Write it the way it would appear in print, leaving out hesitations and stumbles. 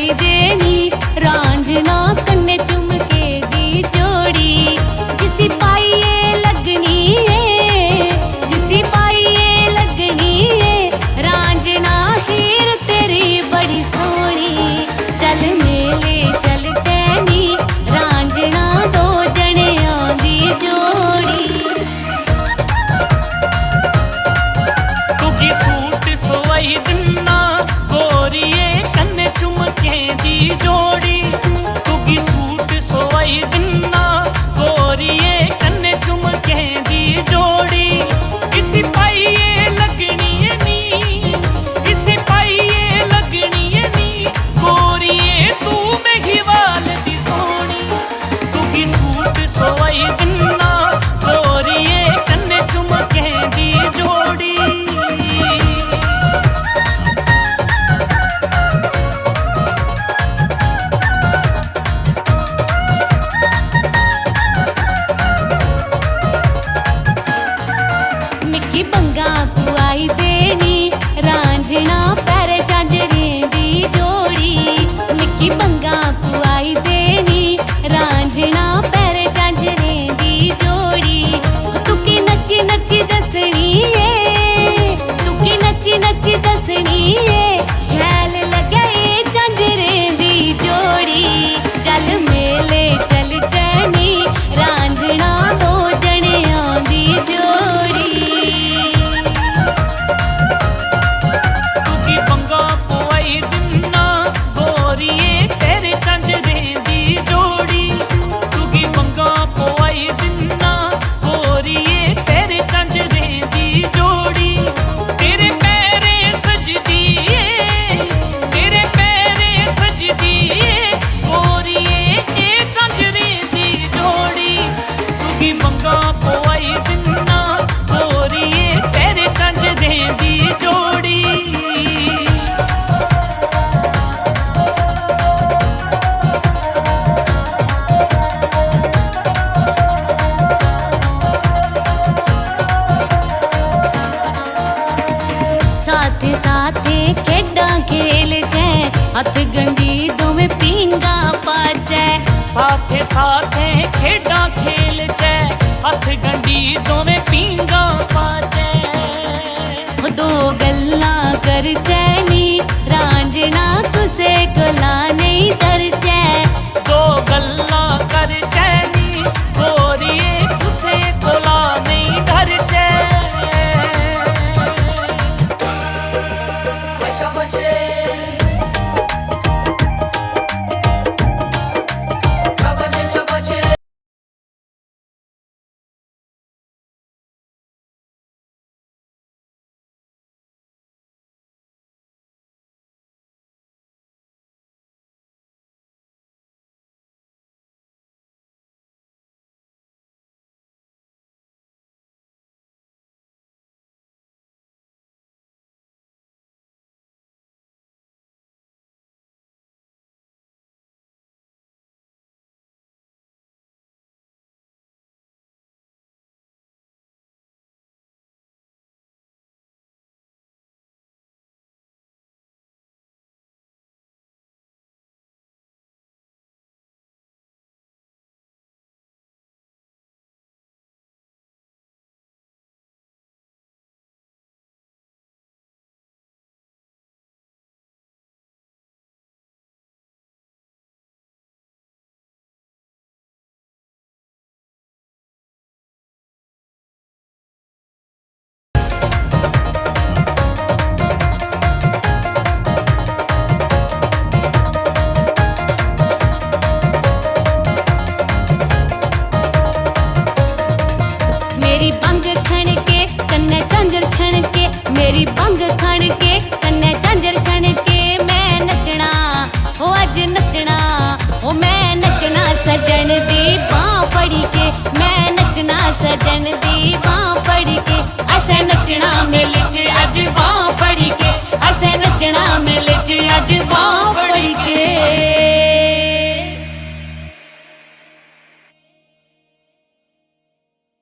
पाई देनी रांझना कन्ने चुमके दी जोड़ी जिसी पाइए लगनी है जिसी पाइए लगनी है रांझना हीर तेरी बड़ी सोहनी चल मेले चल चैनी रांझना दो जणियां दी जोड़ी तुगी सूट सोई दिना गोरिए कन्ने चुमके दी जोड़ी तुगी सूट सोई दिना गोरिए कन्ने चुमके दी जोड़ी इसी पाइए लगनी है नी इसी पाइए लगनी है नी गोरिए तू मेघवाल दी सोनी तुगी सूट सोई दिना गोरिए कन्ने चुमके दी जोड़ी मिकी बंगा पुआई देनी रांझना पैरे झांझरें दी जोड़ी मिकी बंगा पुआई देनी रांझना पैरे झांझरें दी जोड़ी तुकी नच्ची नच्ची दसनी है तुकी नच्ची नच्ची दसनी है शैल लगे झांझरें दी जोड़ी चल मेले चल चैनी रांझना दो जणियां दी जोड़ी तुगी बंगा पोई दिना गोरिए तेरे झांझरें दी जोड़ी तुगी बंगा पोई दिना गोरिए तेरे झांझरें दी जोड़ी तेरे पैरे सजदी है तेरे पैरे सजदी है गोरिए ए झांझरें दी जोड़ी तुगी बंगा पोई दिना गोरिए तेरे झांझरें दी जोड़ी साथे साथे खेडां खेल जै हथ गंढी दोवें पींगा पाजै साथे साथे खेडां खेल जै हथ गंढी दोवें पींगा पाजै दो गल्लां कर जैनी रांझना कुसै कोला नहीं डरजै दो गल्लां कर जैनी गोरिए कुसै कोला नहीं डरजै मेरी बंग खण के कन्ने झांझर छण के मेरी बंग खण के कन्ने झांझर छण के मैं नचना ओ अज नचना ओ मैं नचना सजन दी बांह फड़ी के मैं नचना सजन दी बांह फड़ी के असें नचना मेले च अज बांह फड़ी के असें नचना मेले च अज बांह